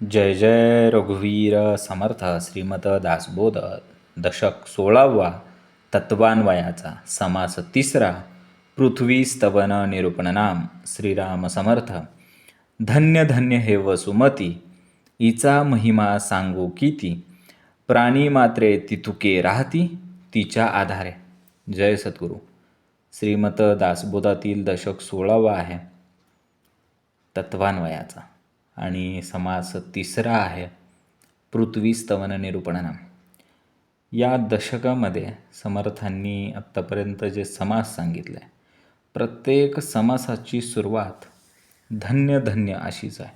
जय जय रघुवीर समर्थ श्रीमत दासबोध दशक 16वा तत्वान्वयाचा समास तिसरा पृथ्वी स्तवन निरूपण नाम श्रीराम समर्थ. धन्य धन्य हे वसुमती, हिचा महिमा सांगू किती. प्राणी मात्रे तितुके राहती, तिच्या आधारे. जय सद्गुरू. श्रीमत दासबोधातील दशक 16वा आहे तत्वान्वयाचा आणि समास तिसरा आहे पृथ्वी स्तवन निरूपण. या दशकामध्ये समर्थांनी आत्तापर्यंत जे समास सांगितले आहे, प्रत्येक समासाची सुरुवात धन्य धन्य अशीच आहे.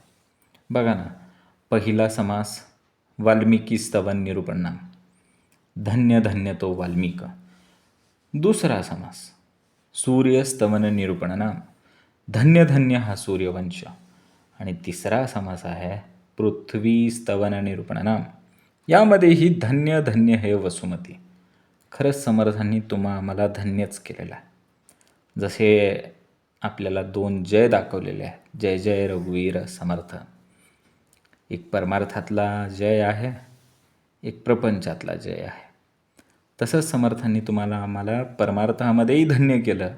बघा ना, पहिला समास वाल्मिकी स्तवन निरूपण. धन्य धन्य तो वाल्मिक. दुसरा समास सूर्यस्तवन निरूपण. धन्य धन्य हा सूर्यवंश. आणि तिसरा समास आहे पृथ्वी स्तवन निरूपण. यामध्येही धन्य धन्य हे वसुमती. खरंच समर्थांनी आम्हाला धन्यच केलेलं आहे. जसे आपल्याला 2 जय दाखवलेले आहेत, जय जय रघुवीर समर्थ. एक परमार्थातला जय आहे, एक प्रपंचातला जय आहे. तसंच समर्थांनी आम्हाला परमार्थामध्येही धन्य केलं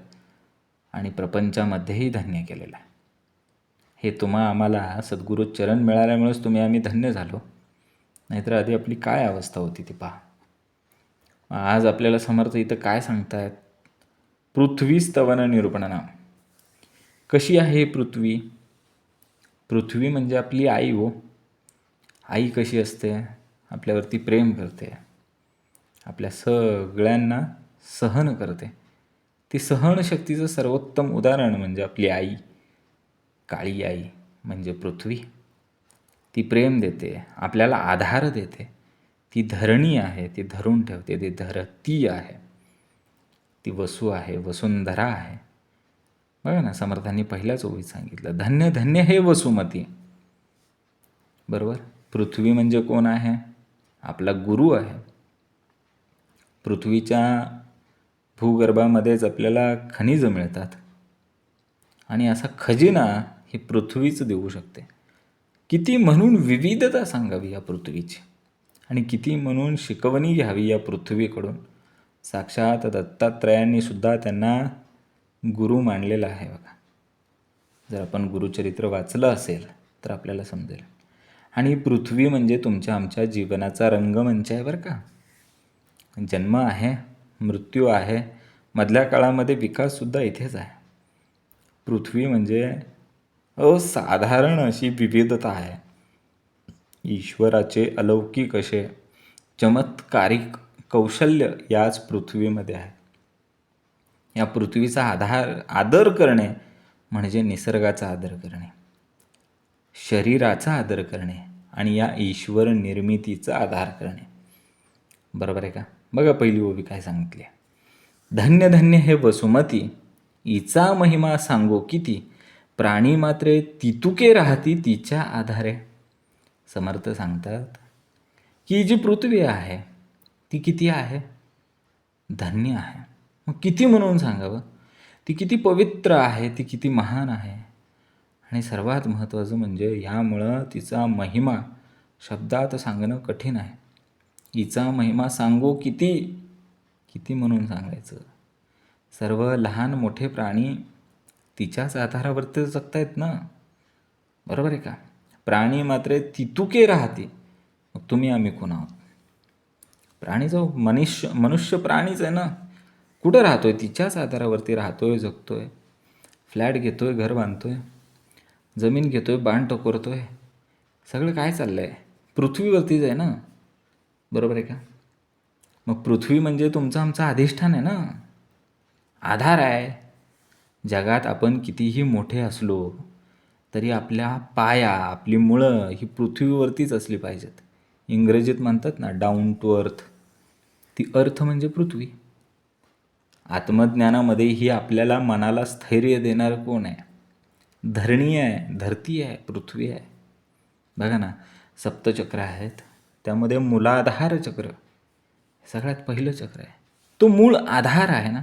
आणि प्रपंचामध्येही धन्य केलेलं आहे. हे आम्हाला सद्गुरू चरण मिळाल्यामुळेच आम्ही धन्य झालो. नाहीतर आधी आपली काय अवस्था होती ती पहा. आज आपल्याला समर्थ इथं काय सांगतायत? पृथ्वी स्तवन निरूपण. कशी आहे ही पृथ्वी? पृथ्वी म्हणजे आपली आई हो. आई कशी असते? आपल्यावरती प्रेम करते, आपल्या सगळ्यांना सहन करते. ती सहनशक्तीचं सर्वोत्तम उदाहरण म्हणजे आपली आई, काळी आई म्हणजे पृथ्वी. ती प्रेम देते, आपल्याला आधार देते. ती धरणी आहे, ती धरून ठेवते. ती धरती आहे, ती वसू आहे, वसुंधरा आहे. बघा ना, समर्थांनी पहिल्याच ओळीत सांगितलं, धन्य धन्य हे वसुमती. बरोबर. पृथ्वी म्हणजे कोण आहे? आपला गुरु आहे. पृथ्वीच्या भूगर्भामध्येच आपल्याला खनिजं मिळतात आणि असा खजिना ही पृथ्वीच देऊ शकते. किती म्हणून विविधता सांगावी या पृथ्वीची आणि किती म्हणून शिकवणी घ्यावी या पृथ्वीकडून. साक्षात दत्तात्रयांनी सुद्धा त्यांना गुरु मानलेला आहे. बघा, जर आपण गुरुचरित्र वाचलं असेल तर आपल्याला समजेल. आणि पृथ्वी म्हणजे तुमच्या आमच्या जीवनाचा रंगमंच आहे बरं का. जन्म आहे, मृत्यू आहे, मधल्या काळामध्ये विकाससुद्धा इथेच आहे. पृथ्वी म्हणजे असाधारण अशी विविधता आहे. ईश्वराचे अलौकिक असे चमत्कारिक कौशल्य याच पृथ्वीमध्ये आहे. या पृथ्वीचा आदर करणे म्हणजे निसर्गाचा आदर करणे, शरीराचा आदर करणे आणि या ईश्वर निर्मितीचा आधार करणे. बरोबर आहे का? बघा पहिली ओवी काय सांगितली. धन्य धन्य हे वसुमती, हिचा महिमा सांगो किती. प्राणी मात्रे तितुके राहती, तिच्या आधारे. समर्थ सांगतात की जी पृथ्वी आहे ती किती आहे? धन्य आहे. मग किती म्हणून सांगावं? ती किती पवित्र आहे, ती किती महान आहे. आणि सर्वात महत्त्वाचं म्हणजे यामुळं तिचा महिमा शब्दात सांगणं कठीण आहे. हिचा महिमा सांगू किती, किती म्हणून सांगायचं. सर्व लहान मोठे प्राणी तिच्याच आधारावरती जगतायत ना. बरोबर आहे का? प्राणी मात्र तितुके राहते. मग आम्ही कोण आहोत? प्राणी जो मनुष्य प्राणीच आहे ना. कुठं राहतोय? तिच्याच आधारावरती राहतोय, जगतोय. फ्लॅट घेतोय, घर बांधतोय, जमीन घेतोय, बाण टकोरतोय. सगळं काय चाललं आहे? पृथ्वीवरतीच आहे ना. बरोबर आहे का? मग पृथ्वी म्हणजे तुमचं आमचं अधिष्ठान आहे ना, आधार आहे. जगात आपण कितीही मोठे असलो तरी आपल्या पाया, आपली मुळं ही पृथ्वीवरतीच असली पाहिजेत. इंग्रजीत म्हणतात ना डाऊन टू अर्थ. ती अर्थ म्हणजे पृथ्वी. आत्मज्ञानामध्येही आपल्याला मनाला स्थैर्य देणारं कोण आहे? धरणी आहे, धरती आहे, पृथ्वी आहे. बघा ना, सप्तचक्र आहेत, त्यामध्ये मूलाधार चक्र सगळ्यात पहिलं चक्र आहे. तो मूळ आधार आहे ना.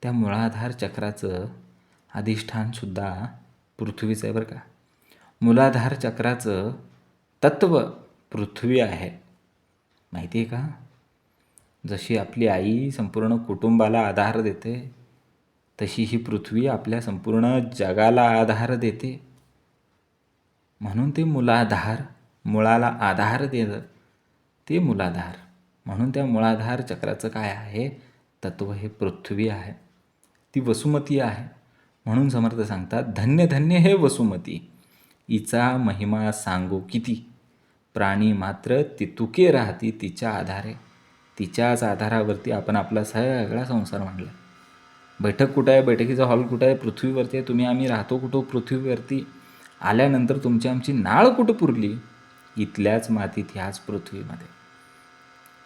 त्या मूळाधार चक्राचं अधिष्ठानसुद्धा पृथ्वीचं आहे बरं का. मूलाधार चक्राचं तत्व पृथ्वी आहे. माहिती आहे का? जशी आपली आई संपूर्ण कुटुंबाला आधार देते, तशी ही पृथ्वी आपल्या संपूर्ण जगाला आधार देते. म्हणून ते मूलाधार, मुळाला आधार देतं ते मूलाधार. म्हणून त्या मूलाधार चक्राचं काय आहे? तत्व हे पृथ्वी आहे, ती वसुमती आहे. म्हणून समर्थ सांगतात, धन्य धन्य हे वसुमती, हिचा महिमा सांगू किती. प्राणी मात्र तितुके राहती तिच्या आधारे. तिच्याच आधारावरती आपण आपला सगळा संसार मांडला. बैठक कुठं आहे? बैठकीचा हॉल कुठं आहे? पृथ्वीवरती आहे. आम्ही राहतो कुठं? पृथ्वीवरती. आल्यानंतर तुमची आमची नाळ कुठं पुरली? इथल्याच मातीत, ह्याच पृथ्वीमध्ये.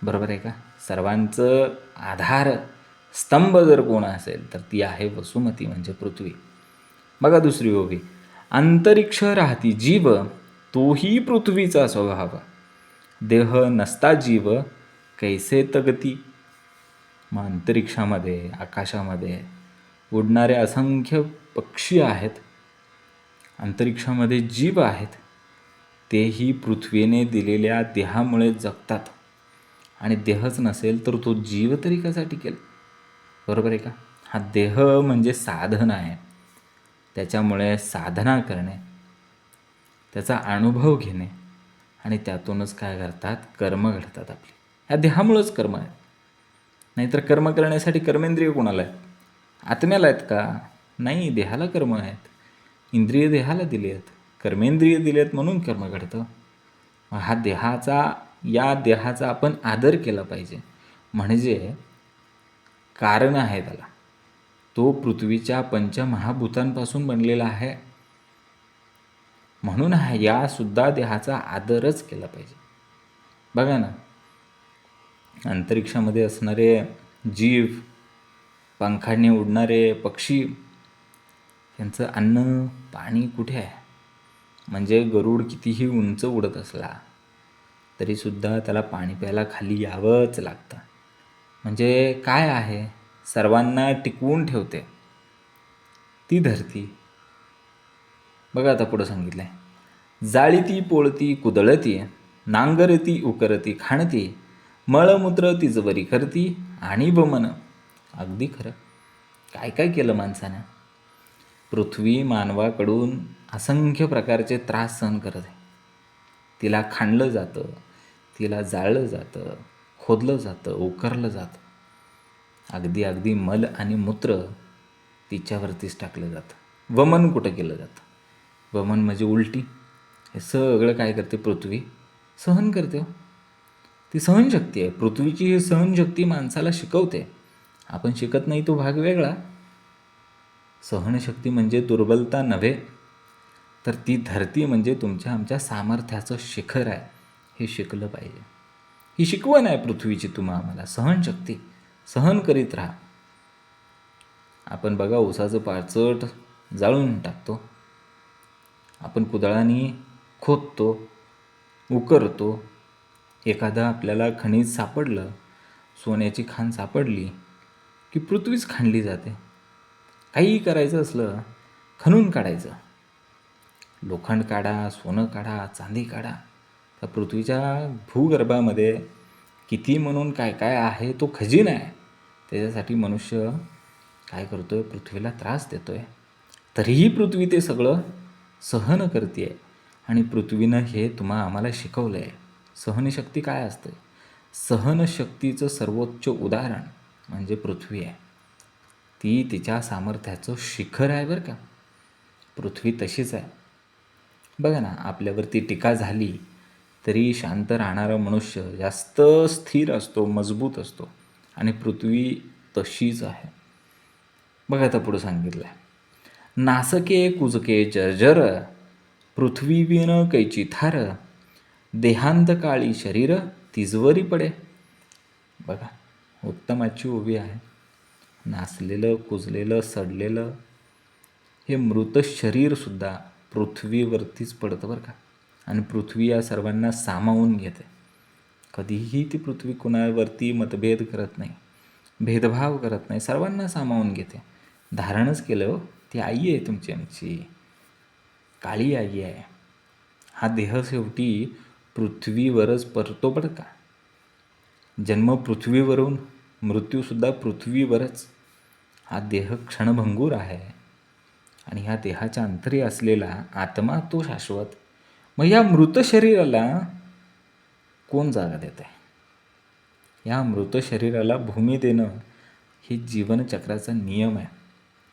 बरोबर आहे का? सर्वांचं आधार स्तंभ जर कोण असेल तर ती आहे वसुमती, म्हणजे पृथ्वी. बघा दुसरी ओवी, अंतरिक्ष राहती जीव, तोही पृथ्वीचा स्वभाव. देह नसता जीव, कैसे तगती. मग अंतरिक्षामध्ये, आकाशामध्ये उडणारे असंख्य पक्षी आहेत, अंतरिक्षामध्ये जीव आहेत, तेही पृथ्वीने दिलेल्या देहामुळे जगतात. आणि देहच नसेल तर तो जीव तरी कसा टिकेल? बरोबर आहे का? हा देह म्हणजे साधन आहे. त्याच्यामुळे साधना करणे, त्याचा अनुभव घेणे, आणि त्यातूनच काय करतात? कर्म घडतात आपली. ह्या देहामुळंच कर्म आहेत. नाहीतर कर्म करण्यासाठी कर्मेंद्रिय कोणाला आहेत? आत्म्याला आहेत का? नाही, देहाला कर्म आहेत. इंद्रिय देहाला दिली आहेत, कर्मेंद्रिय दिली आहेत, म्हणून कर्म घडतं. हा या देहाचा आपण आदर केला पाहिजे. म्हणजे कारण आहे त्याला, तो पृथ्वीच्या पंचमहाभूतांपासून बनलेला आहे. म्हणून यासुद्धा देहाचा आदरच केला पाहिजे. बघा ना, अंतरिक्षामध्ये असणारे जीव, पंखाने उडणारे पक्षी, यांचं अन्न पाणी कुठे आहे? म्हणजे गरुड कितीही उंच उडत असला तरीसुद्धा त्याला पाणी प्यायला खाली यावंच लागतं. म्हणजे काय आहे? सर्वांना टिकवून ठेवते ती धरती. बघा आता पुढं सांगितलं आहे, जाळीती पोळती कुदळती, नांगरती उकरती खाणती, मळमूत्र तिजवरी करती आणि बमन. अगदी खरं. काय काय केलं माणसानं? पृथ्वी मानवाकडून असंख्य प्रकारचे त्रास सहन करत आहे. तिला खाणलं जातं, तिला जाळलं जातं, खोदलं जातं, उकरलं जातं. अगदी अगदी मल आणि मूत्र तिच्यावरतीच टाकलं जातं. वमन कुठं केलं जातं? वमन म्हणजे उलटी. हे सगळं काय करते? पृथ्वी सहन करते. ती सहनशक्ती आहे. पृथ्वीची ही सहनशक्ती माणसाला शिकवते. आपण शिकत नाही तो भाग वेगळा. सहनशक्ती म्हणजे दुर्बलता नव्हे, तर ती धरती म्हणजे तुमच्या आमच्या सामर्थ्याचं शिखर आहे, हे शिकलं पाहिजे. ही शिकवण आहे पृथ्वीची आम्हाला. सहनशक्ती, सहन करीत राहा. आपण बघा, ऊसाचं पाचट जाळून टाकतो, आपण कुदळाने खोदतो, उकरतो. एखादं आपल्याला खनिज सापडलं, सोन्याची खाण सापडली की पृथ्वीच खाणली जाते. काहीही करायचं असलं, खणून काढायचं. लोखंड काढा, सोनं काढा, चांदी काढा. त्या पृथ्वीच्या भूगर्भामध्ये किती म्हणून काय काय आहे, तो खजिना आहे. त्याच्यासाठी मनुष्य काय करतोय? पृथ्वीला त्रास देतोय. तरीही पृथ्वी ते सगळं सहन करते आहे. आणि पृथ्वीनं हे आम्हाला शिकवलं आहे. सहनशक्ती काय असते? सहनशक्तीचं सर्वोच्च उदाहरण म्हणजे पृथ्वी आहे. ती तिच्या सामर्थ्याचं शिखर आहे बरं का. पृथ्वी तशीच आहे. बघा ना, आपल्यावरती टीका झाली तरी शांत राहणारा मनुष्य जास्त स्थिर असतो, मजबूत असतो. आणि पृथ्वी तशीच आहे. बघा आता पुढं सांगितलं आहे, नासके कुजके जर्जर, पृथ्वी विण कैची थार, देहांत काळी शरीर तिजवरी पडे. बघा, उत्तमाची उभी आहे. नासलेलं, कुजलेलं, सडलेलं हे मृत शरीरसुद्धा पृथ्वीवरतीच पडतं बरं का. आणि पृथ्वी या सर्वांना सामावून घेते. कधीही ती पृथ्वी कुणावरती मतभेद करत नाही, भेदभाव करत नाही, सर्वांना सामावून घेते. धारणच केलं हो, ती आई आहे तुमची आमची, काळी आई आहे. हा देह शेवटी पृथ्वीवरच परतो बरं का. जन्म पृथ्वीवरून, मृत्यूसुद्धा पृथ्वीवरच. हा देह क्षणभंगूर आहे आणि ह्या देहाच्या अंतरी असलेला आत्मा तो शाश्वत. मग या मृत शरीराला कोण जागा देत आहे? या मृत शरीराला भूमी देणं हे जीवनचक्राचा नियम आहे.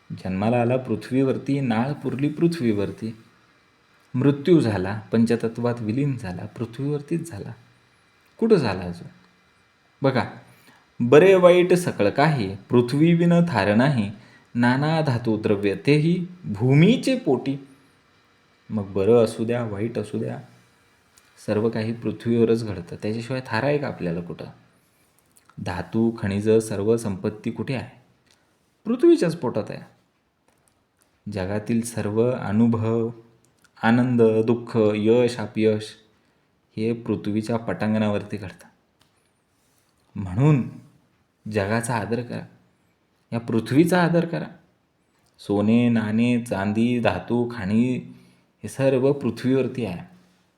जन्माला आला पृथ्वीवरती, नाळ पुरली पृथ्वीवरती, मृत्यू झाला, पंचतत्वात विलीन झाला, पृथ्वीवरतीच झाला. कुठं झाला अजून? बघा, बरे वाईट सकळ काही, पृथ्वी विन थार नाही, नाना धातू द्रव्य तेही भूमीचे पोटी. मग बरं असू द्या, वाईट असू द्या, सर्व काही पृथ्वीवरच घडतं. त्याच्याशिवाय थारा आहे का आपल्याला कुठं? धातू, खनिज, सर्व संपत्ती कुठे आहे? पृथ्वीच्याच पोटात आहे. जगातील सर्व अनुभव, आनंद, दुःख, यश, अपयश हे पृथ्वीच्या पटांगणावरती घडतं. म्हणून जगाचा आदर करा, या पृथ्वीचा आदर करा. सोने, नाणे, चांदी, धातू, खाणी हे सर्व पृथ्वीवरती आहे.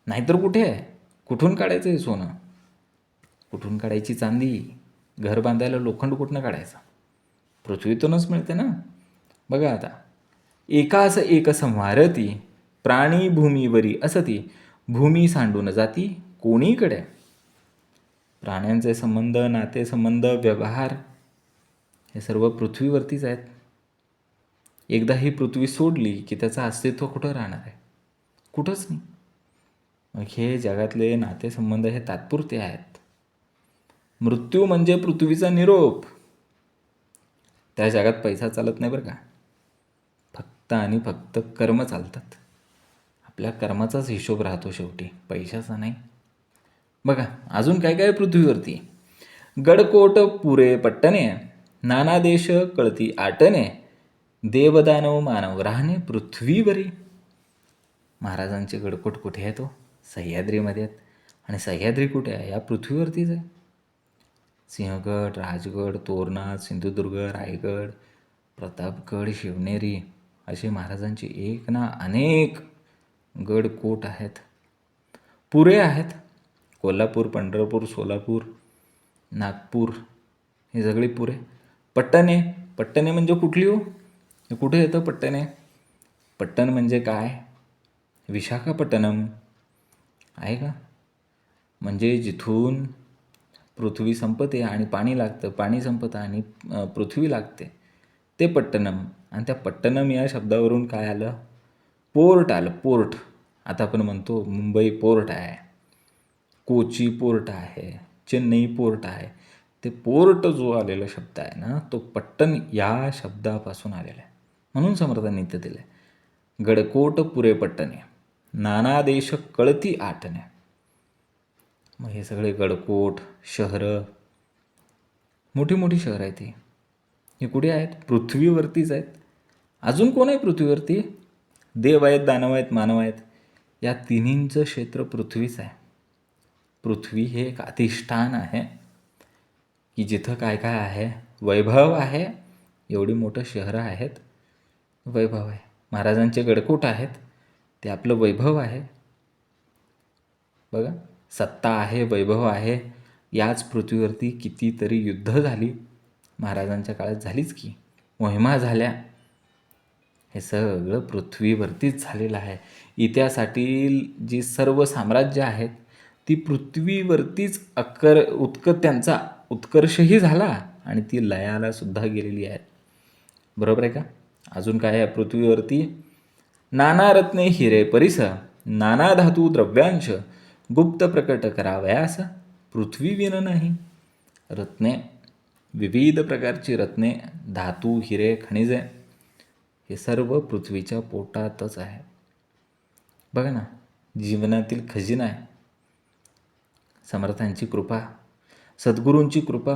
नाहीतर कुठे आहे? कुठून काढायचं हे सोनं? कुठून काढायची चांदी? घर बांधायला लोखंड कुठनं काढायचं? पृथ्वीतूनच मिळते ना. बघा आता, एकास एक संवारती, प्राणी भूमीवरी असती, भूमी सांडून जाती कोणीकडे. प्राण्यांचे संबंध, नातेसंबंध, व्यवहार हे सर्व पृथ्वीवरतीच आहेत. एकदा ही पृथ्वी सोडली की त्याचं अस्तित्व कुठं राहणार आहे? कुठंच नाही. मग हे जगातले नातेसंबंध हे तात्पुरते आहेत. मृत्यू म्हणजे पृथ्वीचा निरोप. त्या जगात पैसा चालत नाही बरं का. फक्त आणि फक्त कर्म चालतात. आपल्या कर्माचाच हिशोब राहतो शेवटी, पैशाचा नाही. बघा अजून काय काय पृथ्वीवरती. गडकोट पुरे पट्टणे, नाना देश कळती आटणे, देवदानव मानव राहणे पृथ्वीवरी. महाराजांचे गडकोट कुठे आहे? तो सह्याद्रीमध्ये आहेत. आणि सह्याद्री कुठे आहे? या पृथ्वीवरतीच आहे. सिंहगड, राजगड, तोरणा, सिंधुदुर्ग, रायगड, प्रतापगड, शिवनेरी असे महाराजांचे एक ना अनेक गडकोट आहेत. पुरे आहेत. कोल्हापूर, पंढरपूर, सोलापूर, नागपूर हे सगळे पुरे. पट्टणे, पट्टणे म्हणजे कुठली हो? हे कुठे येतं पट्टणे? पट्टण म्हणजे काय? विशाखापट्टणम आहे का? म्हणजे जिथून पृथ्वी संपते आणि पाणी लागतं, पाणी संपतं आणि पृथ्वी लागते, ते पट्टणम. आणि त्या पट्टणम या शब्दावरून काय आलं? पोर्ट आलं. पोर्ट. आता आपण म्हणतो मुंबई पोर्ट आहे, कोची पोर्ट आहे, चेन्नई पोर्ट आहे. ते पोर्ट जो आलेला शब्द आहे ना, तो पट्टण या शब्दापासून आलेला आहे. म्हणून समर्थांनी इथं दिलं आहे, गडकोट पुरे पट्टणे, नाना देश कळती आटणे. मग हे सगळे गडकोट, शहरं, मोठी मोठी शहरं आहेत. हे कुठे आहेत? पृथ्वीवरतीच आहेत. अजून कोण आहे पृथ्वीवरती? देव आहेत, दानव आहेत, मानव आहेत. या तिन्हींचं क्षेत्र पृथ्वीच आहे. पृथ्वी हे एक अधिष्ठान आहे की जिथं काय काय आहे? वैभव आहे. एवढी मोठं शहरं आहेत, वैभव आहे. महाराजांचे गडकोट आहेत, ते आपलं वैभव आहे. बघा, सत्ता आहे, वैभव आहे. याच पृथ्वीवरती कितीतरी युद्ध झाली, महाराजांच्या काळात झालीच की, मोहिमा झाल्या. हे सगळं पृथ्वीवरतीच झालेलं आहे. इतिहासातील जी सर्व साम्राज्य आहेत ती पृथ्वीवरतीच त्यांचा उत्कर्षही झाला आणि ती लयाला सुद्धा गेलेली आहेत. बरोबर आहे का? अजून काय आहे पृथ्वीवरती? नाना रत्ने हिरे परिस, नाना धातू द्रव्यांश, गुप्त प्रकट करावयास पृथ्वी विन नाही. रत्ने, विविध प्रकारची रत्ने, धातू, हिरे, खनिजे हे सर्व पृथ्वीच्या पोटातच आहे. बघा ना, जीवनातील खजिना आहे. समर्थांची कृपा, सद्गुरूंची कृपा,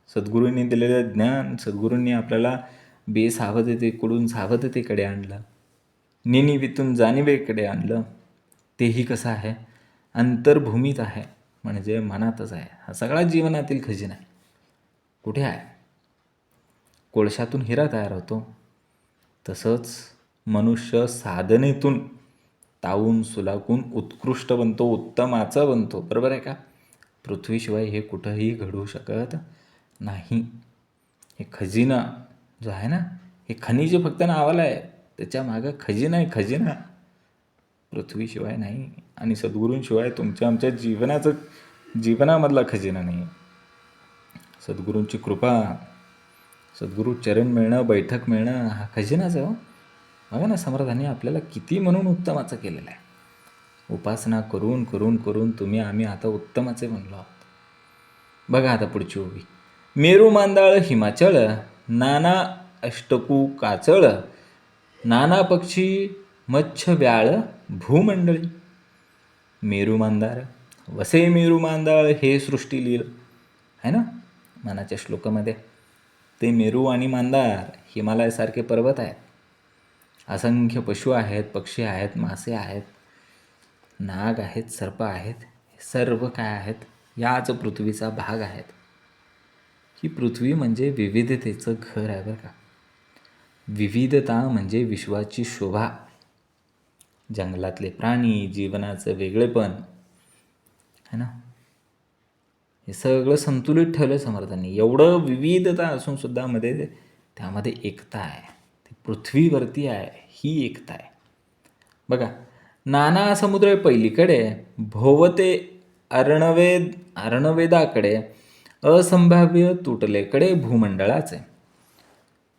सद्गुरूंनी दिलेलं ज्ञान, सद्गुरूंनी आपल्याला बेसावधतेकडून सावधतेकडे आणलं, निनिवीतून जाणीवेकडे आणलं. तेही कसं आहे? अंतर्भूमीत आहे, म्हणजे मनातच आहे. हा सगळा जीवनातील खजिना आहे. कुठे आहे? कोळशातून हिरा तयार होतो, तसंच मनुष्य साधनेतून तावून सुलाकून उत्कृष्ट बनतो, उत्तमाचं बनतो. बरोबर आहे का? पृथ्वीशिवाय हे कुठंही घडू शकत नाही. हे खजिना जो आहे ना, हे खनिज फक्त नावाला आहे, त्याच्या मागं खजिना आहे, खजिना. पृथ्वीशिवाय नाही आणि सद्गुरूंशिवाय तुमच्या आमच्या जीवनामधला खजिना नाही. सद्गुरूंची कृपा, सद्गुरू चरण मिळणं, बैठक मिळणं हा खजिनाच आहे. बघा ना, समर्थांनी आपल्याला किती म्हणून उत्तमाचं केलेलं आहे. उपासना करून करून करून आम्ही आता उत्तमाचे बनलो आहोत. बघा आता पुढची ओवी. मेरू मांदाळ हिमाचळ, नाना अष्टकू काचळ, नाना पक्षी मच्छ व्याळ भूमंडळी. मेरू मांदार वसे मेरू मांदाळ हे सृष्टी लील आहे ना मनाच्या श्लोकामध्ये. ते मेरू आणि मांदार हिमालयासारखे पर्वत आहेत. असंख्य पशु आहेत, पक्षी आहेत, मासे आहेत, नाग आहेत, सर्प आहेत. हे सर्व काय आहेत? याच पृथ्वीचा भाग आहेत. ही पृथ्वी म्हणजे विविधतेचं घर आहे बरं का. विविधता म्हणजे विश्वाची शोभा. जंगलातले प्राणी, जीवनाचं वेगळेपण है ना, हे सगळं संतुलित ठेवलं समर्थांनी. एवढं विविधता असून सुद्धा त्यामध्ये एकता आहे. ती पृथ्वीवरती आहे, ही एकता आहे. बघा, नाना समुद्र पहिलीकडे, भोवते अर्णवेदाकडे, असंभाव्य तुटलेकडे भूमंडळाचे.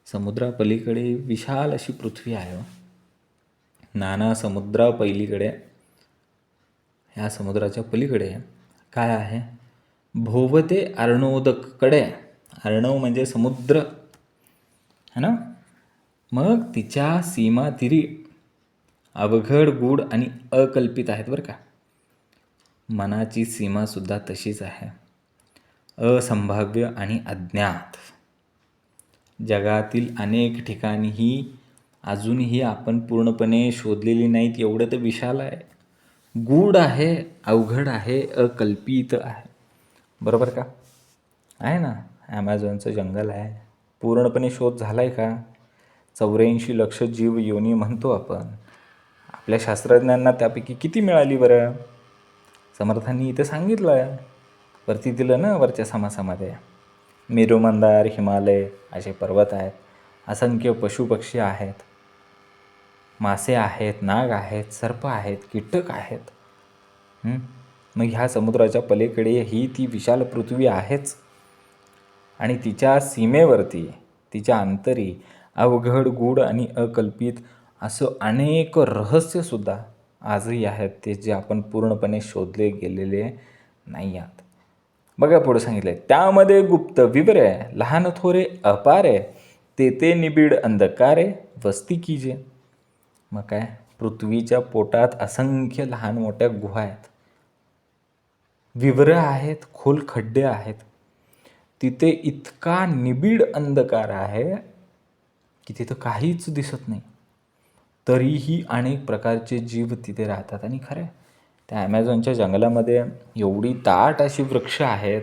समुद्रापलीकडे विशाल अशी पृथ्वी आहे. नाना समुद्रा पहिलीकडे, ह्या समुद्राच्या पलीकडे काय आहे? भोवते अर्णोदककडे. अर्णव म्हणजे समुद्र है ना. मग तिच्या सीमा तिरी अवघड, गूढ आणि अकल्पित आहेत बरं का. मनाची सीमासुद्धा तशीच आहे, असंभाव्य आणि अज्ञात. जगातील अनेक ठिकाणीही अजूनही आपण पूर्णपणे शोधलेली नाहीत, एवढं तर विशाल आहे, गूढ आहे, अवघड आहे, अकल्पित आहे. बरोबर का? आहे ना. ॲमेझॉनचं जंगल आहे, पूर्णपणे शोध झाला आहे का? 84 लक्ष जीव योनी म्हणतो आपण. आपल्या शास्त्रज्ञांना त्यापैकी किती मिळाली बरं? समर्थांनी इथं सांगितलं आहे, वरती दिलं ना, वरच्या समासामध्ये. मेरू मंदार, हिमालय असे पर्वत आहेत, असंख्य पशुपक्षी आहेत, मासे आहेत, नाग आहेत, सर्प आहेत, कीटक आहेत. मग ह्या समुद्राच्या पलीकडे ही ती विशाल पृथ्वी आहेच. आणि तिच्या सीमेवरती, तिच्या अंतरी अवघड, गूढ आणि अकल्पित असं अनेक रहस्यसुद्धा आजही आहेत, ते जे आपण पूर्णपणे शोधले गेलेले नाही आहात. बघा पुढे सांगितलं आहे, त्यामध्ये गुप्त विवरे, लहान थोरे अपारे, ते निबिड अंधकारे वस्ती कीजे. मग काय? पृथ्वीच्या पोटात असंख्य लहान मोठ्या गुहा आहेत, विवरं आहेत, खोल खड्डे आहेत. तिथे इतका निबिड अंधकार आहे की तिथं काहीच दिसत नाही. तरीही अनेक प्रकारचे जीव तिथे राहतात. आणि खरं आहे, त्या ॲमेझॉनच्या जंगलामध्ये एवढी दाट अशी वृक्ष आहेत,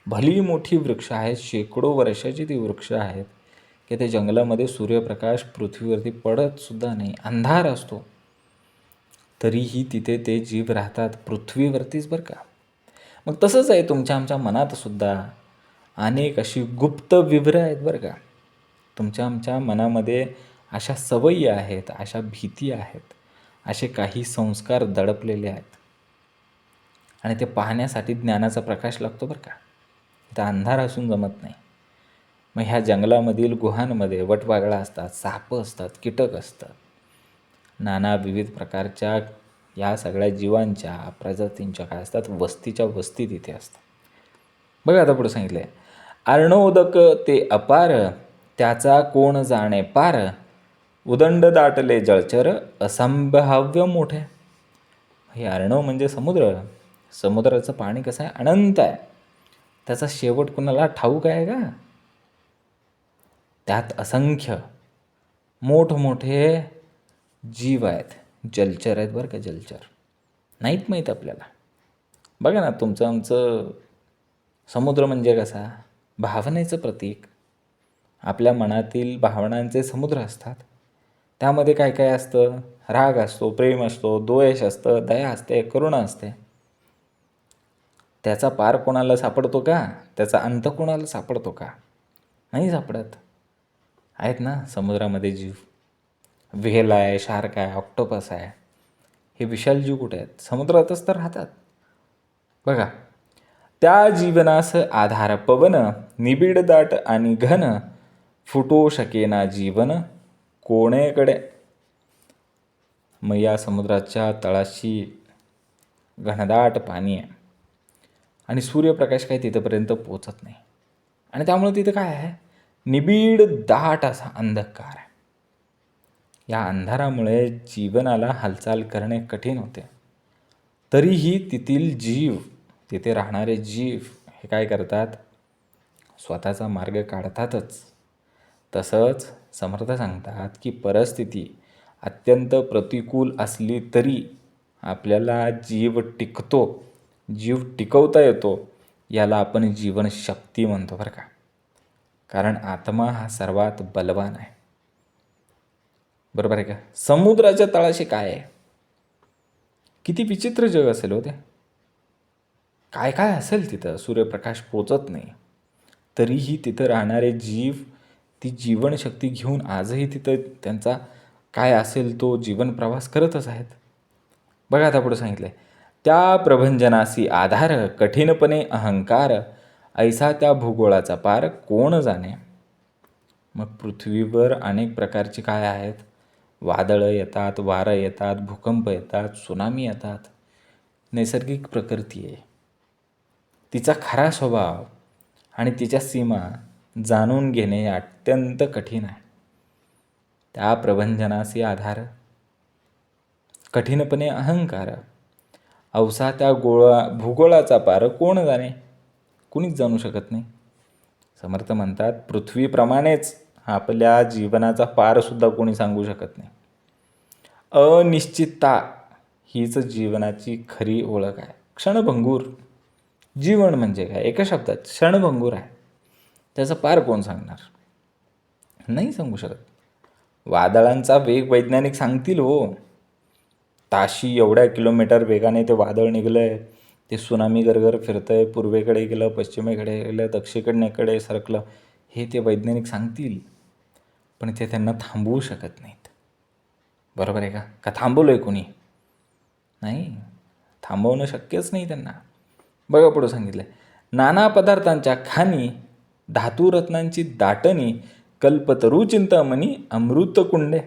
भली मोठी वृक्ष आहेत, शेकडो वर्षाची ती वृक्ष आहेत की त्या जंगलामध्ये सूर्यप्रकाश पृथ्वीवरती पडतसुद्धा नाही, अंधार असतो. तरीही तिथे ते जीव राहतात, पृथ्वीवरतीच बरं का. मग तसंच आहे तुमच्या आमच्या मनातसुद्धा अनेक अशी गुप्त विवरं आहेत बरं का. तुमच्या आमच्या मनामध्ये अशा सवयी आहेत, अशा भीती आहेत, असे काही संस्कार दडपलेले आहेत. आणि ते पाहण्यासाठी ज्ञानाचा प्रकाश लागतो बरं का. इथं अंधार असून जमत नाही. मग ह्या जंगलामधील गुहांमध्ये वटवाघळं असतात, साप असतात, कीटक असतात, नाना विविध प्रकारच्या या सगळ्या जीवांच्या प्रजातींच्या काय असतात, वस्तीच्या वस्ती तिथे असतात. बघा आता पुढे सांगितलं आहे, अर्णोदक ते अपार, त्याचा कोण जाणे पार, उदंड दाटले जळचर, असंभाव्य मोठे. हे अर्णव म्हणजे समुद्र. समुद्राचं पाणी कसं आहे? अनंत आहे. त्याचा शेवट कुणाला ठाऊक आहे का? त्यात असंख्य मोठमोठे जीव आहेत, जलचर आहेत बरं का. जलचर नाहीत माहीत आपल्याला. बघा ना, तुमचं आमचं समुद्र म्हणजे कसा? भावनेचं प्रतीक. आपल्या मनातील भावनांचे समुद्र असतात. त्यामध्ये काय काय असतं? राग असतो, प्रेम असतो, द्वेष असतं, दया असते, करुणा असते. त्याचा पार कोणाला सापडतो का? त्याचा अंत कोणाला सापडतो का? नाही सापडत. आहेत ना समुद्रामध्ये जीव. व्हेल आहे, शार्क आहे, ऑक्टोपस आहे. हे विशाल जीव कुठे आहेत? समुद्रातच तर राहतात. बघा, त्या जीवनास आधार पवन, निबिड दाट आणि घन, फुटो शकेना जीवन कोणेकडे. मग या समुद्राच्या तळाशी घनदाट पाणी आहे आणि सूर्यप्रकाश काही तिथंपर्यंत पोचत नाही. आणि त्यामुळे तिथं काय आहे? निबिड दाट असा अंधकार आहे. या अंधारामुळे जीवनाला हालचाल करणे कठीण होते. तरीही तेथील जीव, तिथे राहणारे जीव हे काय करतात? स्वतःचा मार्ग काढतातच. तसंच समर्थ सांगतात की परिस्थिती अत्यंत प्रतिकूल असली तरी आपल्याला जीव टिकतो, जीव टिकवता येतो. याला आपण जीवनशक्ती म्हणतो बरं का. कारण आत्मा हा सर्वात बलवान आहे. बरोबर आहे का? समुद्राच्या तळाशी काय आहे? किती विचित्र जग असेल हो ते. काय काय असेल तिथं? सूर्यप्रकाश पोचत नाही तरीही तिथं राहणारे जीव ती जीवनशक्ती घेऊन आजही तिथं त्यांचा काय असेल तो जीवन प्रवास करतच आहेत. बघा आता पुढे सांगितलंय, त्या प्रभंजनासी आधार कठीणपणे अहंकार, ऐसा त्या भूगोळाचा पार कोण जाणे. मग पृथ्वीवर अनेक प्रकारची काय आहेत? वादळं येतात, वारं येतात, भूकंप येतात, सुनामी येतात. नैसर्गिक प्रकृती आहे. तिचा खरा स्वभाव आणि तिच्या सीमा जाणून घेणे अत्यंत कठीण आहे. त्या प्रभंजनासी आधार कठीणपणे अहंकार, अवसा त्या भूगोळाचा पार कोण जाणे. कुणीच जाणू शकत नाही. समर्थ म्हणतात, पृथ्वीप्रमाणेच आपल्या जीवनाचा पारसुद्धा कोणी सांगू शकत नाही. अनिश्चितता हीच जीवनाची खरी ओळख आहे. क्षणभंगूर जीवन म्हणजे काय? एका शब्दात क्षणभंगूर आहे. त्याचा पार कोण सांगणार? नाही सांगू शकत. वादळांचा वेग वैज्ञानिक सांगतील हो. ताशी एवढ्या किलोमीटर वेगाने ते वादळ निघलंय, ते सुनामी गरगर फिरतंय, पूर्वेकडे गेलं, पश्चिमेकडे गेलं, दक्षिणेकडे सरकलं, हे ते वैज्ञानिक सांगतील. पण ते त्यांना थांबवू शकत नाहीत. बरोबर आहे का? का थांबवलं आहे कोणी? नाही, थांबवणं शक्यच नाही त्यांना. बघा पुढं सांगितलं आहे, नाना पदार्थांच्या खाणी, धातुरत्नांची दाटणी, कल्पतरू चिंतामणी, अमृतकुंडे.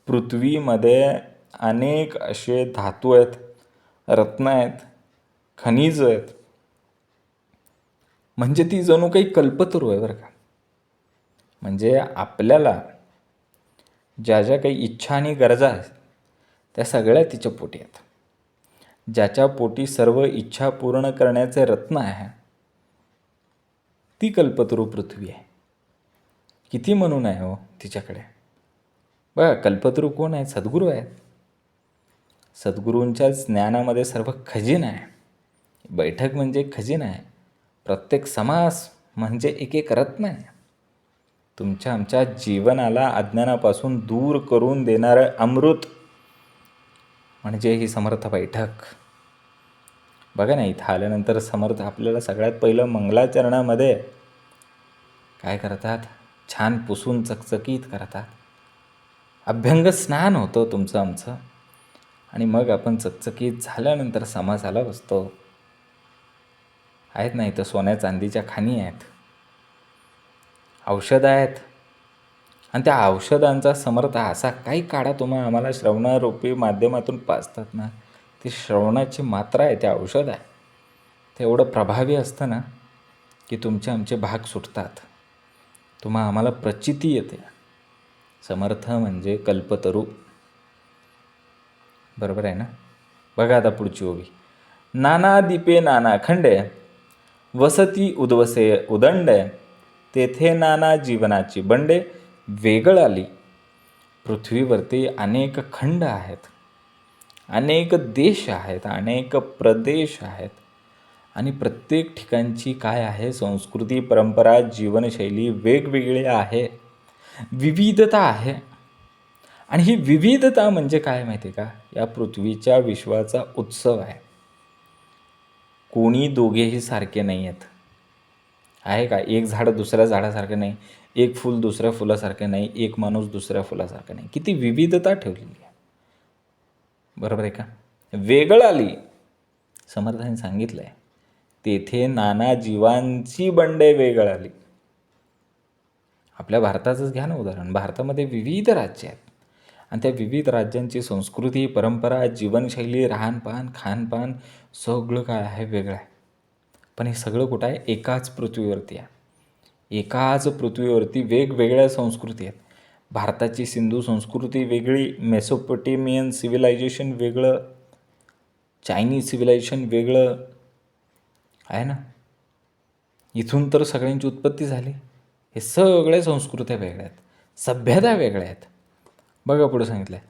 पृथ्वीमध्ये अनेक असे धातू आहेत, रत्न आहेत, खनिज आहेत. म्हणजे ती जणू काही कल्पतरू आहे बरं का. म्हणजे आपल्याला ज्या ज्या काही इच्छा आणि गरजा आहेत त्या सगळ्या तिच्या पोटी आहेत. ज्याच्या पोटी सर्व इच्छा पूर्ण करण्याचे रत्न आहे ती कल्पतरू पृथ्वी आहे. किती म्हणून आहे हो तिच्याकडे. बघा, कल्पतरू कोण आहेत? सद्गुरू आहेत. सद्गुरूंच्या ज्ञानामध्ये सर्व खजिना आहे. बैठक म्हणजे खजिना आहे. प्रत्येक समास म्हणजे एक एक रत्न आहे. तुमच्या आमच्या जीवनाला अज्ञानापासून दूर करून देणारं अमृत म्हणजे ही समर्थ बैठक. बघा ना, इथं आल्यानंतर समर्थ आपल्याला सगळ्यात पहिलं मंगलाचरणामध्ये काय करतात? छान पुसून चकचकीत करतात. अभ्यंग स्नान होतं तुमचं आमचं. आणि मग आपण चकचकीत झाल्यानंतर समासाला बसतो. आहेत ना इथं सोन्या चांदीच्या खाणी आहेत, औषधं आहेत. आणि त्या औषधांचा समर्थ असा काही काढा तुम्हा आम्हाला श्रवणारूपी माध्यमातून पाजतात ना, ती श्रवणाची मात्रा आहे, ते औषध आहे. ते एवढं प्रभावी असतं ना की तुमचे आमचे भाग सुटतात. तुम्हा आम्हाला प्रचिती येते. समर्थ म्हणजे कल्पतरू. बरोबर आहे ना? बघा आता पुढची ओवी, नाना दीपे नाना खंडे, वसती उद्वसे उदंडे, तेथे नाना जीवनाची बंडे, वेगळ आली. पृथ्वीवरती अनेक खंड आहेत, अनेक देश आहेत, अनेक प्रदेश आहेत. आणि प्रत्येक ठिकाणची काय आहे? संस्कृती, परंपरा, जीवनशैली वेगवेगळी आहे, विविधता आहे. आणि ही विविधता म्हणजे काय माहिती आहे का? या पृथ्वीच्या विश्वाचा उत्सव आहे. कोणी दोघेही सारखे नाही आहेत. आहे का? एक झाड दुसऱ्या झाडासारखं नाही, एक फूल दुसऱ्या फुलासारखं नाही, एक माणूस दुसऱ्या फुलासारखा नाही. किती विविधता ठेवलेली आहे. बरोबर आहे का? वेगळ आली, समर्थांनी सांगितलं आहे, तेथे नाना जीवांची बंडे वेगळ आली. आपल्या भारताचंच घ्या ना उदाहरण. भारतामध्ये विविध राज्य आहेत आणि त्या विविध राज्यांची संस्कृती, परंपरा, जीवनशैली, राहणपान, खानपान सगळं काय आहे वेगळं आहे. पण हे सगळं कुठं आहे? एकाच पृथ्वीवरती आहे. एकाच पृथ्वीवरती वेगवेगळ्या संस्कृती आहेत. भारताची सिंधू संस्कृती वेगळी, मेसोपोटेमियन सिव्हिलायझेशन वेगळं, चायनीज सिव्हिलायझेशन वेगळं आहे ना. इथून तर सगळ्यांची उत्पत्ती झाली. हे सगळे संस्कृत्या वेगळ्या आहेत, सभ्यता वेगळ्या आहेत. बघा पुढे सांगितलं आहे,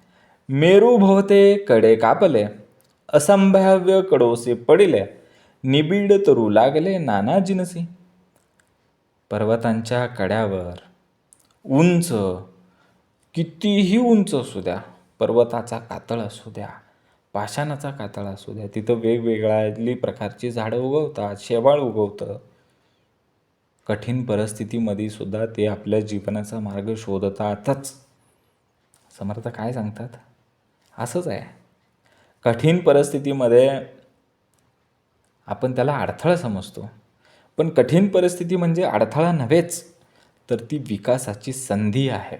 मेरू भोवते कडे कापले, असंभाव्य कडोसे पडिले, निबिड तरू लागले नाना जिनसी. पर्वतांच्या कड्यावर उंच, कितीही उंच असू द्या, पर्वताचा कातळ असू द्या, पाषाणाचा कातळ असू द्या, तिथं वेगवेगळ्या प्रकारची झाडं उगवतात, शेवाळ उगवतं. कठीण परिस्थितीमध्ये सुद्धा ते आपल्या जीवनाचा मार्ग शोधतातच. समर्थ काय सांगतात? असंच आहे. कठीण परिस्थितीमध्ये आपण त्याला अडथळा समजतो, पण कठीण परिस्थिती म्हणजे अडथळा नव्हेच, तर ती विकासाची संधी आहे.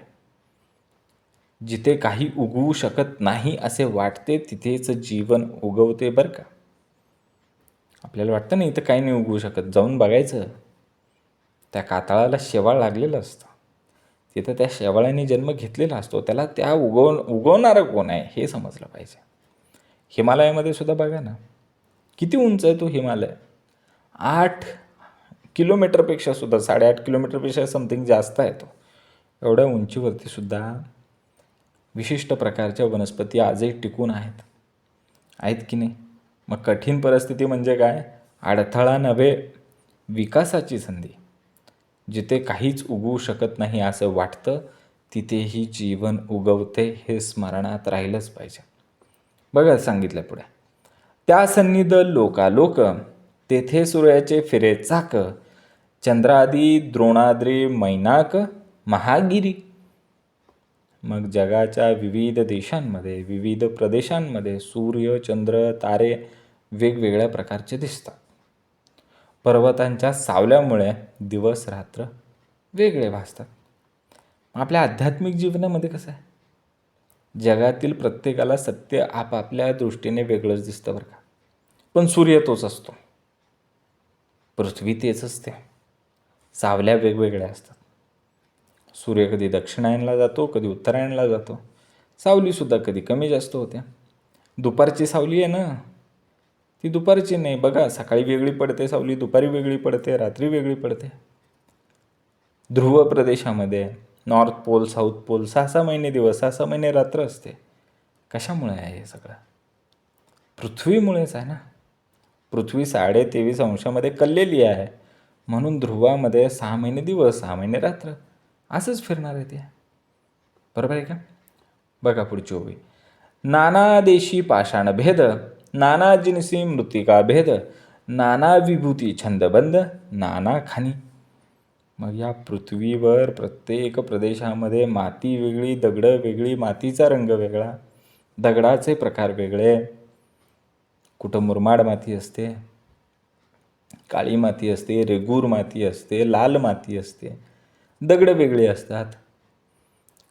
जिथे काही उगवू शकत नाही असे वाटते, तिथेच जीवन उगवते बरं का. आपल्याला वाटतं ना इथं काही नाही उगवू शकत, जाऊन बघायचं. त्या कातळाला शेवाळ लागलेलं असतं, तिथं त्या शेवाळाने जन्म घेतलेला असतो. त्याला त्या उगवणारं कोण आहे हे समजलं पाहिजे. हिमालयामध्ये सुद्धा बघा ना, किती उंच आहे तो हिमालय. 8 किलोमीटरपेक्षा सुद्धा 8.5 किलोमीटरपेक्षा समथिंग जास्त आहे तो. एवढ्या उंचीवरती सुद्धा विशिष्ट प्रकारच्या वनस्पती आजही टिकून आहेत की नाही. मग कठीण परिस्थिती म्हणजे काय? अडथळा नव्हे, विकासाची संधी. जिथे काहीच उगवू शकत नाही असं वाटतं, तिथेही जीवन उगवते हे स्मरणात राहिलंच पाहिजे. बघा सांगितलं पुढे, त्या सन्निध लोकालोक, तेथे सूर्याचे फिरे चाक, चंद्रादी द्रोणाद्री मैनाक महागिरी. मग जगाच्या विविध देशांमध्ये, विविध प्रदेशांमध्ये सूर्य, चंद्र, तारे वेगवेगळ्या प्रकारचे दिसतात. पर्वतांच्या सावल्यामुळे दिवस रात्र वेगळे भासतात. आपल्या आध्यात्मिक जीवनामध्ये कसं आहे? जगातील प्रत्येकाला सत्य आपापल्या दृष्टीने वेगळंच दिसतं बरं का. पण सूर्य तोच असतो, पृथ्वी तेच असते, सावल्या वेगवेगळ्या असतात. सूर्य कधी दक्षिणायनला जातो, कधी उत्तरायणला जातो. सावलीसुद्धा कधी कमी जास्त होते. दुपारची सावली आहे ना, ती दुपारची नाही. बघा, सकाळी वेगळी पडते सावली, दुपारी वेगळी पडते, रात्री वेगळी पडते. ध्रुव प्रदेशामध्ये नॉर्थ पोल, साऊथ पोल 6-6 महिने दिवस, 6-6 महिने रात्र असते. कशामुळे आहे हे सगळं? पृथ्वीमुळेच आहे ना. पृथ्वी 23.5 अंशामध्ये कललेली आहे, म्हणून ध्रुवामध्ये 6 महिने दिवस, 6 महिने रात्र असंच फिरणार आहे ते. बरोबर आहे का? बघा पुढची ओवी, नाना देशी पाषाण भेद, नाना जिनसी मृत्तिका भेद, नाना विभूती छंदबंद, नाना खानी. मग या पृथ्वीवर प्रत्येक प्रदेशामध्ये माती वेगळी, दगडं वेगळी, मातीचा रंग वेगळा, दगडाचे प्रकार वेगळे. कुठं मुरमाड माती असते, काळी माती असते, रेगूर माती असते, लाल माती असते, दगडं वेगळे असतात.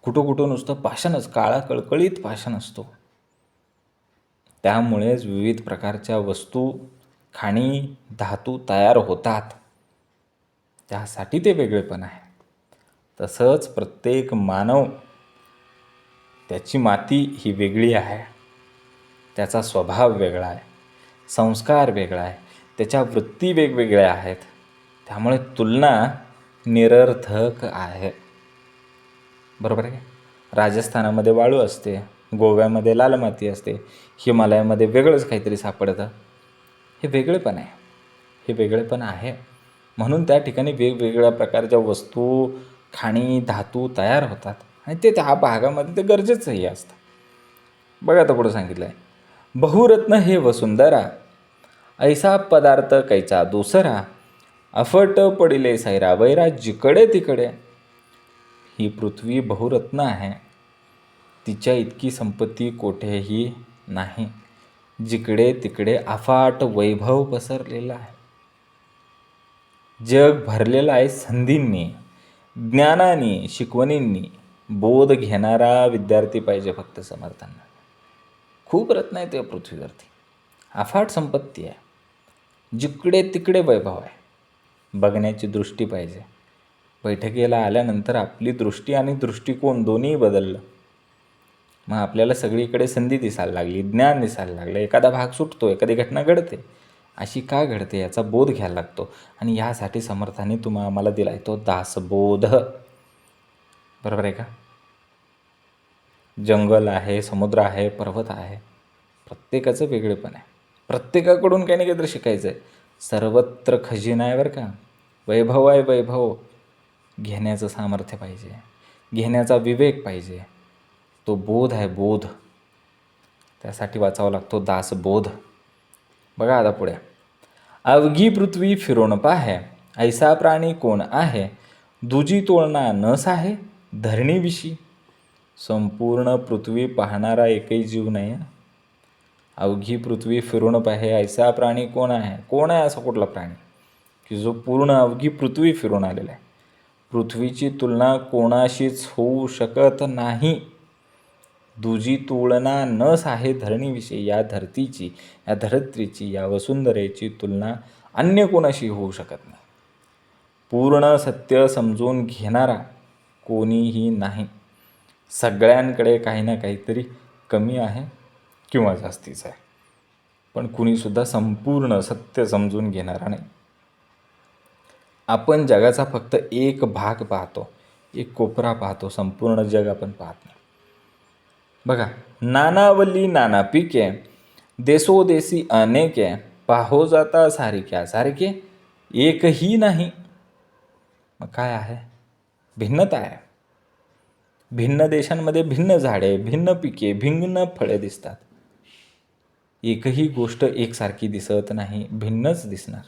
कुठं कुठं नुसतं पाषाणच, काळा कळकळीत पाषाण असतो. त्यामुळेच विविध प्रकारच्या वस्तू, खाणी, धातू तयार होतात. त्यासाठी ते वेगळेपण आहे. तसंच प्रत्येक मानव, त्याची माती ही वेगळी आहे, त्याचा स्वभाव वेगळा आहे, संस्कार वेगळा आहे, त्याच्या वृत्ती वेगवेगळ्या आहेत. त्यामुळे तुलना निरर्थक आहे. बरोबर आहे. राजस्थानामध्ये वाळू असते, गोव्यामध्ये लाल माती असते, हिमालयामध्ये वेगळंच काहीतरी सापडतं. हे वेगळेपण आहे, हे वेगळेपण आहे. म्हणून त्या ठिकाणी वेगवेगळ्या प्रकारच्या वस्तू, खाणी, धातू तयार होतात आणि ते त्या भागामध्ये ते गरजेचंही असतं. बघा आता पुढं सांगितलं आहे, बहुरत्न हे वसुंधरा, ऐसा पदार्थ कैचा दुसरा, अफट पडिले सैरा वैरा जिकडे तिकडे. ही पृथ्वी बहुरत्न आहे, तिच्या इतकी संपत्ती कोठेही नाही. जिकडे तिकडे अफाट वैभव पसरलेलं आहे. जग भरलेलं आहे संधींनी, ज्ञानाने, शिकवणींनी. बोध घेणारा विद्यार्थी पाहिजे फक्त समर्थांना. खूप रत्न आहे त्या पृथ्वीवरती, अफाट संपत्ती आहे, जिकडे तिकडे वैभव आहे. बघण्याची दृष्टी पाहिजे. बैठकीला आल्यानंतर आपली दृष्टी आणि दृष्टिकोन दोन्ही बदललं. मग आपल्याला सगळीकडे संधी दिसायला लागली, ज्ञान दिसायला लागलं. एखादा भाग सुटतो, एखादी घटना घडते, अशी का घडते याचा बोध घ्यायला लागतो. आणि यासाठी समर्थाने आम्हाला दिला आहे तो दासबोध. बरोबर आहे का? जंगल आहे, समुद्र आहे, पर्वत आहे, प्रत्येकाचं वेगळेपण आहे. प्रत्येकाकडून काही ना काहीतरी शिकायचं आहे. सर्वत्र खजिना आहे बरं का, वैभव आहे, वैभव. घेण्याचं सामर्थ्य पाहिजे, घेण्याचा विवेक पाहिजे. तो बोध आहे, बोध. त्यासाठी वाचावा लागतो दासबोध. बघा आता पुढे, अवघी पृथ्वी फिरून पाहे, ऐसा प्राणी कोण आहे, दुजी तोलना नस आहे धरणीविषयी. संपूर्ण पृथ्वी पाहणारा एकही जीव नाही. अवघी पृथ्वी फिरून पाहे, ऐसा प्राणी कोण आहे. कोण आहे असा कुठला प्राणी की जो पूर्ण अवघी पृथ्वी फिरून आलेला आहे. पृथ्वीची तुलना कोणाशीच होऊ शकत नाही. दुजी तुलना नस आहे धरणीविषयी. या धरतीची, या धरित्रीची, या वसुंधरेची तुलना अन्य कोणाशी होऊ शकत नाही. पूर्ण सत्य समजून घेणारा कोणीही नाही. सगळ्यांकडे काही ना काहीतरी कमी आहे किंवा जास्तीच आहे, पण कुणीसुद्धा संपूर्ण सत्य समजून घेणारा नाही. आपण जगाचा फक्त एक भाग पाहतो, एक कोपरा पाहतो, संपूर्ण जग आपण पाहत नाही. बघा, नानावली नाना पिके, देसोदेसी अनेके, पाहो जाता सारख्या सारखे, एकही नाही. मग काय आहे? भिन्नता आहे. भिन्न देशांमध्ये भिन्न झाडे, भिन्न पिके, भिन्न फळे दिसतात. एकही गोष्ट एकसारखी दिसत नाही, भिन्नच दिसणार.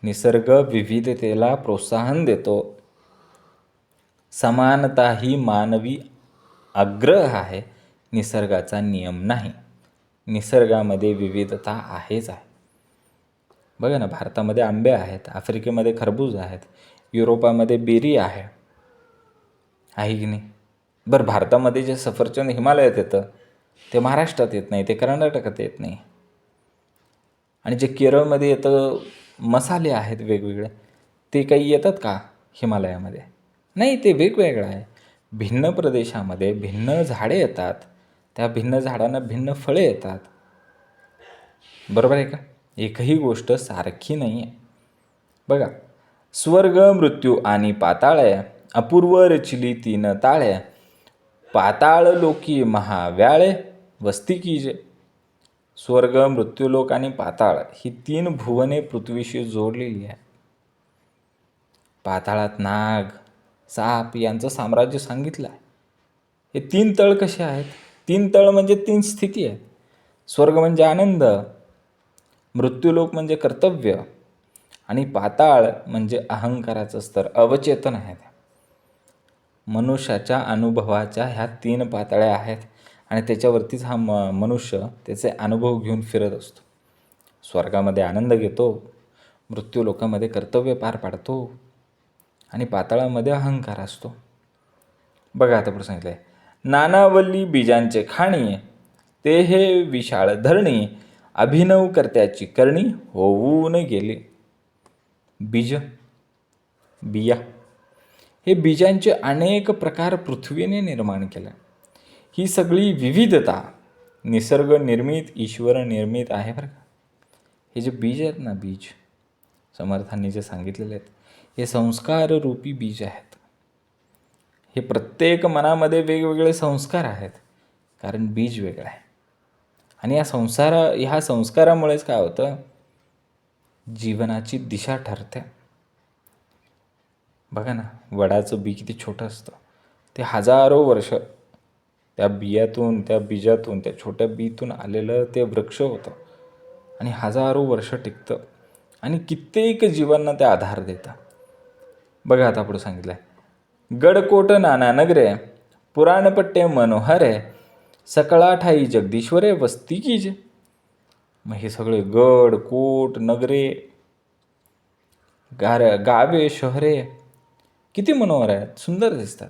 निसर्ग विविधतेला प्रोत्साहन देतो. समानता ही मानवी आग्रह आहे, निसर्गाचा नियम नाही. निसर्गामध्ये विविधता आहेच आहे. बघा ना, भारतामध्ये आंबे आहेत, आफ्रिकेमध्ये खरबूज आहेत, युरोपामध्ये बेरी आहे की नाही. बरं, भारतामध्ये जे सफरचंद हिमालयात येतं ते महाराष्ट्रात येत नाही, ते कर्नाटकात येत नाही. आणि जे केरळमध्ये येतं, मसाले आहेत वेगवेगळे, ते काही येतात का हिमालयामध्ये? नाही, ते वेगवेगळं आहे. भिन्न प्रदेशामध्ये भिन्न झाडे येतात, त्या भिन्न झाडांना भिन्न फळे येतात. बरोबर आहे का? एकही गोष्ट सारखी नाही आहे. बघा, स्वर्ग मृत्यू आणि पाताळ, अपूर्व रचिली तीन ताळे, पाताळ लोकी महाव्याळे वस्ती कीजे. स्वर्ग, मृत्यूलोक आणि पाताळ ही तीन भुवने पृथ्वीशी जोडलेली आहे. पाताळात नाग, साप यांचं साम्राज्य सांगितलं आहे. हे तीन तळ कसे आहेत? तीन तळ म्हणजे तीन स्थिती आहेत. स्वर्ग म्हणजे आनंद, मृत्यूलोक म्हणजे कर्तव्य, आणि पाताळ म्हणजे अहंकाराचं स्तर, अवचेतन आहे. मनुष्याच्या अनुभवाच्या ह्या तीन पातळ्या आहेत आणि त्याच्यावरतीच हा मनुष्य त्याचे अनुभव घेऊन फिरत असतो. स्वर्गामध्ये आनंद घेतो, मृत्यूलोकामध्ये कर्तव्य पार पाडतो, आणि पाताळामध्ये अहंकार असतो. बघा आता पुढे सांगितलं आहे, नानावल्ली बीजांचे खाणी, ते हे विशाळ धरणी, अभिनव कर्त्याची करणी होऊन गेली. बीज, बिया, हे बीजांचे अनेक प्रकार पृथ्वीने निर्माण केले. ही सगळी विविधता निसर्ग निर्मित, ईश्वर निर्मित आहे बरं का. हे जे बीज आहेत ना, बीज समर्थांनी जे सांगितलेले आहेत, हे संस्कार रूपी बीज आहेत. हे प्रत्येक मनामध्ये वेगवेगळे संस्कार आहेत, कारण बीज वेगळं आहे. आणि ह्या संस्कारामुळेच काय होतं, जीवनाची दिशा ठरते. बघा ना, वडाचं बी किती छोटं असतं, ते हजारो वर्ष त्या बियातून, त्या बीजातून, त्या छोट्या बीतून आलेलं ते वृक्ष होतं आणि हजारो वर्ष टिकतं आणि कित्येक जीवांना ते आधार देतं. बघा आता पुढे सांगितलं आहे, गडकोट नाना नगरे पुराणपट्टे मनोहरे सकळा ठाई जगदीश्वरे वस्ती कीजे. मग हे सगळे गड, कोट, नगरे, गावे, शहरे किती मनोहर आहेत, सुंदर दिसतात.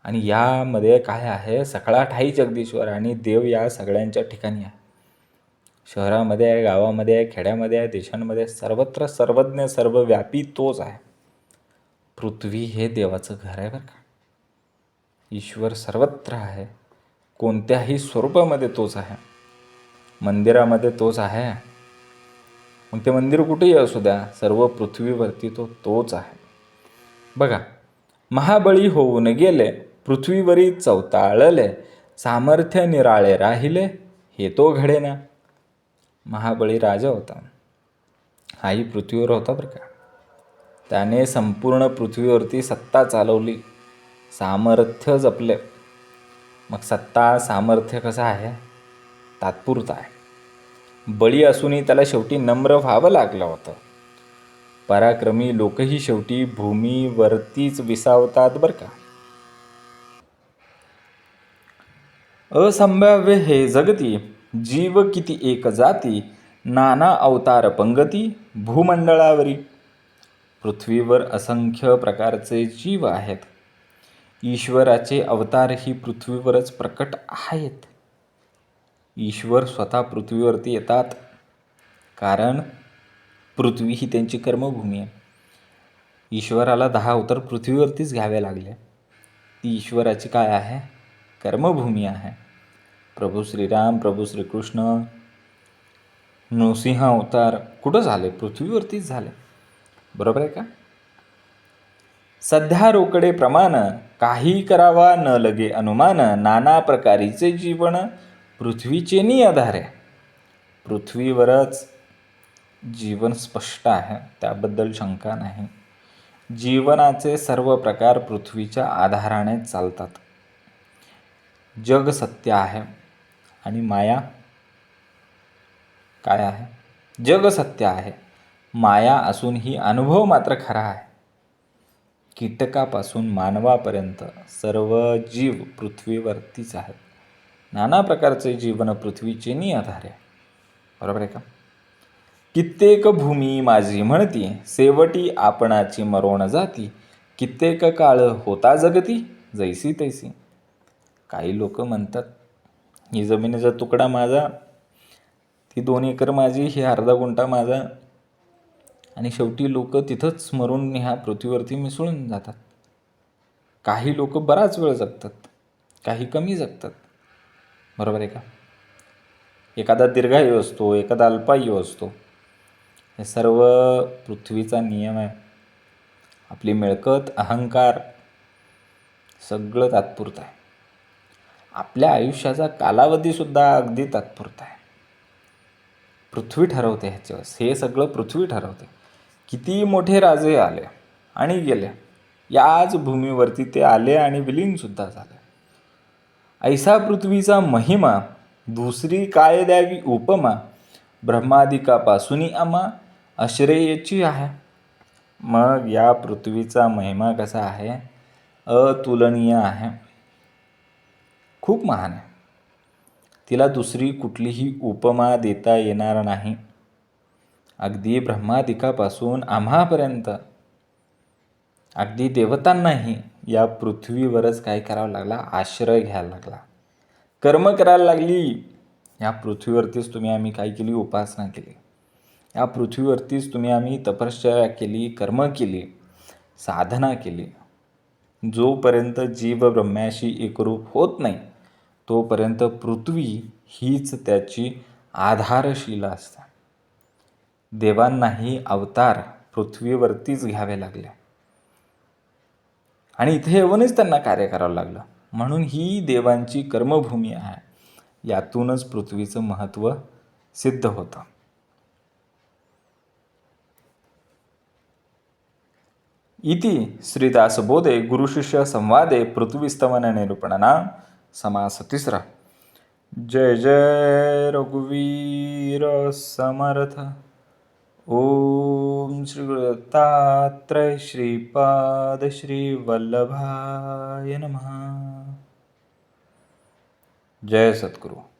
आणि यामध्ये काय आहे, सकळा ठाई जगदीश्वर, आणि देव या सगळ्यांच्या ठिकाणी आहे. शहरामध्ये आहे, गावामध्ये आहे, खेड्यामध्ये आहे, देशांमध्ये, सर्वत्र सर्वज्ञ सर्वव्यापी तोच आहे. पृथ्वी हे देवाचं घर आहे बरं का. ईश्वर सर्वत्र आहे, कोणत्याही स्वरूपामध्ये तोच आहे. मंदिरामध्ये तोच आहे, मग ते मंदिर कुठेही असू द्या, सर्व पृथ्वीवरती तोच आहे. बघा, महाबळी होऊन गेले पृथ्वीवरी चवताळले, सामर्थ्य निराळे राहिले हे तो घडेना. महाबळी राजा होता, हाही पृथ्वीवर होता बरं का. त्याने संपूर्ण पृथ्वीवरती सत्ता चालवली, सामर्थ्य जपले. मग सत्ता सामर्थ्य कसं आहे, तात्पुरतं आहे. बळी असूनही त्याला शेवटी नम्र व्हावं लागलं होतं. पराक्रमी लोकही शेवटी भूमीवरतीच विसावतात बरं का. असंभाव्य हे जगती, जीव किती एक जाती, नाना अवतार पंगती भूमंडळावरी. पृथ्वीवर असंख्य प्रकारचे जीव आहेत. ईश्वराचे अवतार ही पृथ्वीवरच प्रकट आहेत. ईश्वर स्वतः पृथ्वीवरती येतात, कारण पृथ्वी ही त्यांची कर्मभूमी आहे. ईश्वराला 10 अवतार पृथ्वीवरतीच घ्यावे लागले. ती ईश्वराची काय आहे, कर्मभूमी आहे. प्रभू श्रीराम, प्रभू श्रीकृष्ण, नृसिंह अवतार कुठं झाले, पृथ्वीवरतीच झाले. बरोबर आहे का. सध्या रोकडे प्रमाण, काही करावा न लगे अनुमान, नाना प्रकारीचे जीवन पृथ्वीचे नि आधारे. पृथ्वीवरच जीवन स्पष्ट आहे, त्याबद्दल शंका नाही. जीवनाचे सर्व प्रकार पृथ्वीच्या आधाराने चालतात. जग सत्य आहे आणि माया काय आहे, जग सत्य आहे, माया असूनही अनुभव मात्र खरा आहे. कीटकापासून मानवापर्यंत सर्व जीव पृथ्वीवरतीच आहेत. नाना प्रकारचे जीवन पृथ्वीचे नि आधारे. बरोबर आहे का. कित्येक भूमी माझी म्हणती, सेवटी आपणाची मरोण जाती, कित्येक काळ होता जगती जैसी तैसी. काही लोक म्हणतात, ही जमिनीचा तुकडा माझा, ती 2 एकर माझी, ही अर्धा गुंठा माझा, आणि शेवटी लोक तिथंच मरून ह्या पृथ्वीवरती मिसळून जातात. काही लोक बराच वेळ जगतात, काही कमी जगतात. बरोबर आहे का. एखादा दीर्घायू असतो, एखादा अल्पायू असतो. हे सर्व पृथ्वीचा नियम आहे. आपली मिळकत, अहंकार सगळं तात्पुरतं आहे. आपल्या आयुष्याचा कालावधीसुद्धा अगदी तात्पुरता आहे. पृथ्वी ठरवते ह्याच्यावर, हे सगळं पृथ्वी ठरवते. किती मोठे राजे आले आणि गेले, याच भूमीवरती ते आले आणि विलीनसुद्धा झाले. ऐसा पृथ्वीचा महिमा, दुसरी काय द्यावी उपमा, ब्रह्मादिकापासून आम्हा आश्रयाची आहे. मग या पृथ्वीचा महिमा कसा आहे, अतुलनीय आहे, खूप महान आहे. तिला दुसरी कुठलीही उपमा देता येणार नाही. अगदी ब्रह्मादिकापासून आम्हापर्यंत, अगदी देवतांनाही या पृथ्वीवरच काय करावं लागला, आश्रय घ्यायला लागला, कर्म करायला लागली. या पृथ्वीवरतीच तुम्ही आम्ही काय केली, उपासना केली. या पृथ्वीवरतीच तुम्ही आम्ही तपश्चर्या केली, कर्म केली, साधना केली. जोपर्यंत जीव ब्रह्म्याशी एकरूप होत नाही, तोपर्यंत पृथ्वी हीच त्याची आधारशिला असते. देवांनाही अवतार पृथ्वीवरतीच घ्यावे लागले आणि इथे येऊनच त्यांना कार्य करावं लागलं. म्हणून ही देवांची कर्मभूमी आहे. यातूनच पृथ्वीचं महत्त्व सिद्ध होतं. इति श्रीदासबोधे गुरुशिष्य संवादे पृथ्वीस्तवन निरूपणानां समास तिसरा. जय जय रघुवीर समर्थ. ओम श्री गुरु दत्तात्रय श्रीपाद श्री वल्लभाय नमः. जय सद्गुरु.